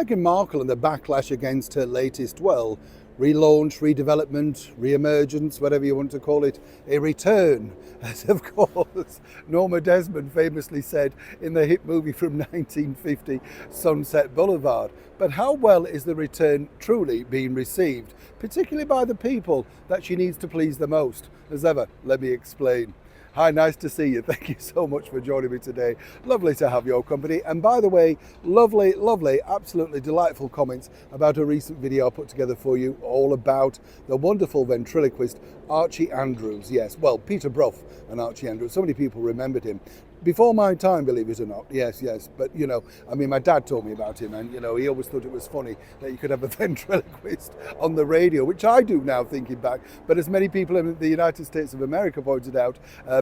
Meghan Markle and the backlash against her latest, well, relaunch, redevelopment, re-emergence, whatever you want to call it, a return, as of course Norma Desmond famously said in the hit movie from 1950, Sunset Boulevard. But how well is the return truly being received, particularly by the people that she needs to please the most? As ever, let me explain. Hi, nice to see you. Thank you so much for joining me today. Lovely to have your company. And by the way, lovely, absolutely delightful comments about a recent video I put together for you, all about the wonderful ventriloquist Archie Andrews. Yes, well, Peter Brough and Archie Andrews. So many people remembered him. Before my time, believe it or not. Yes. But, you know, I mean, my dad told me about him, and, you know, he always thought it was funny that you could have a ventriloquist on the radio, which I do now, thinking back. But as many people in the United States of America pointed out,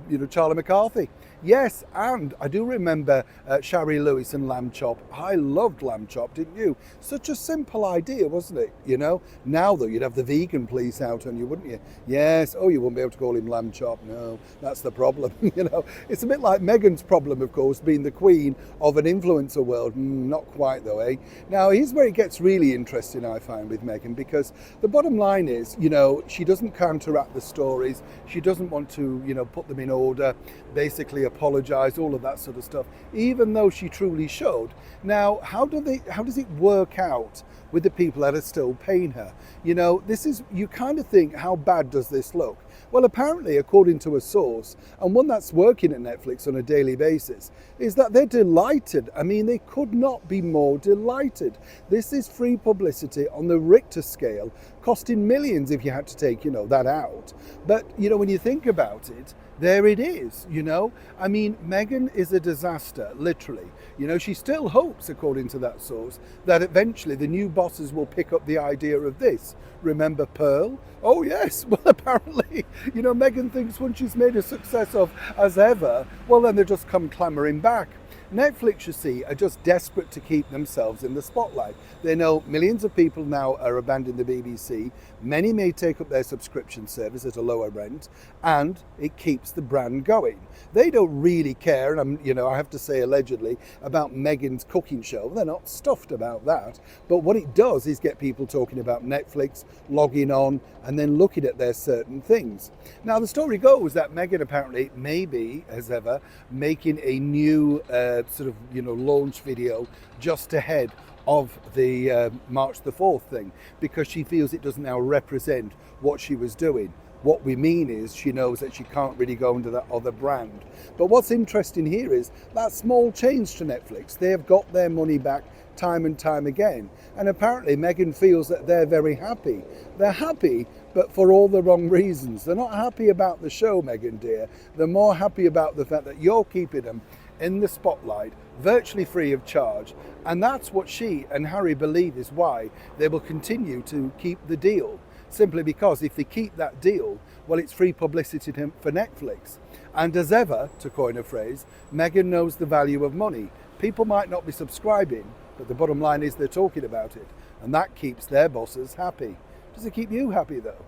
you know, Charlie McCarthy. Yes, and I do remember Shari Lewis and Lamb Chop. I loved Lamb Chop, didn't you? Such a simple idea, wasn't it? You know, now though, you'd have the vegan police out on you, wouldn't you? Yes, oh, you wouldn't be able to call him Lamb Chop. No, that's the problem. You know, it's a bit like Meghan's problem, of course, being the queen of an influencer world. Not quite though, eh? Now, here's where it gets really interesting, I find, with Meghan, because the bottom line is, you know, she doesn't counteract the stories. She doesn't want to, you know, put them in order, basically apologise, all of that sort of stuff, even though she truly should. Now, how does it work out with the people that are still paying her? You know, this is, you kind of think, how bad does this look? Well, apparently, according to a source, and one that's working at Netflix on a daily basis, is that they're delighted. I mean, they could not be more delighted. This is free publicity on the Richter scale, costing millions if you had to take, you know, that out. But, you know, when you think about it, there it is, you know. I mean, Meghan is a disaster, literally. You know, she still hopes, according to that source, that eventually the new bosses will pick up the idea of this. Remember Pearl? Oh yes, well apparently, you know, Meghan thinks once she's made a success of as ever, well then they just come clamouring back. Netflix, you see, are just desperate to keep themselves in the spotlight. They know millions of people now are abandoning the BBC. Many may take up their subscription service at a lower rent, and it keeps the brand going. They don't really care, and you know, I have to say allegedly, about Meghan's cooking show. They're not stuffed about that. But what it does is get people talking about Netflix, logging on, and then looking at their certain things. Now, the story goes that Meghan apparently, maybe as ever, making a new sort of, you know, launch video just ahead of the March the 4th thing, because she feels it doesn't now represent what she was doing. What we mean is she knows that she can't really go under that other brand. But what's interesting here is that small change to Netflix. They have got their money back time and time again. And apparently Meghan feels that they're very happy. They're happy, but for all the wrong reasons. They're not happy about the show, Meghan dear. They're more happy about the fact that you're keeping them in the spotlight, virtually free of charge. And that's what she and Harry believe is why they will continue to keep the deal. Simply because if they keep that deal, well, it's free publicity for Netflix. And as ever, to coin a phrase, Meghan knows the value of money. People might not be subscribing, but the bottom line is they're talking about it. And that keeps their bosses happy. Does it keep you happy though?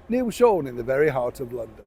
Neil Sean in the very heart of London.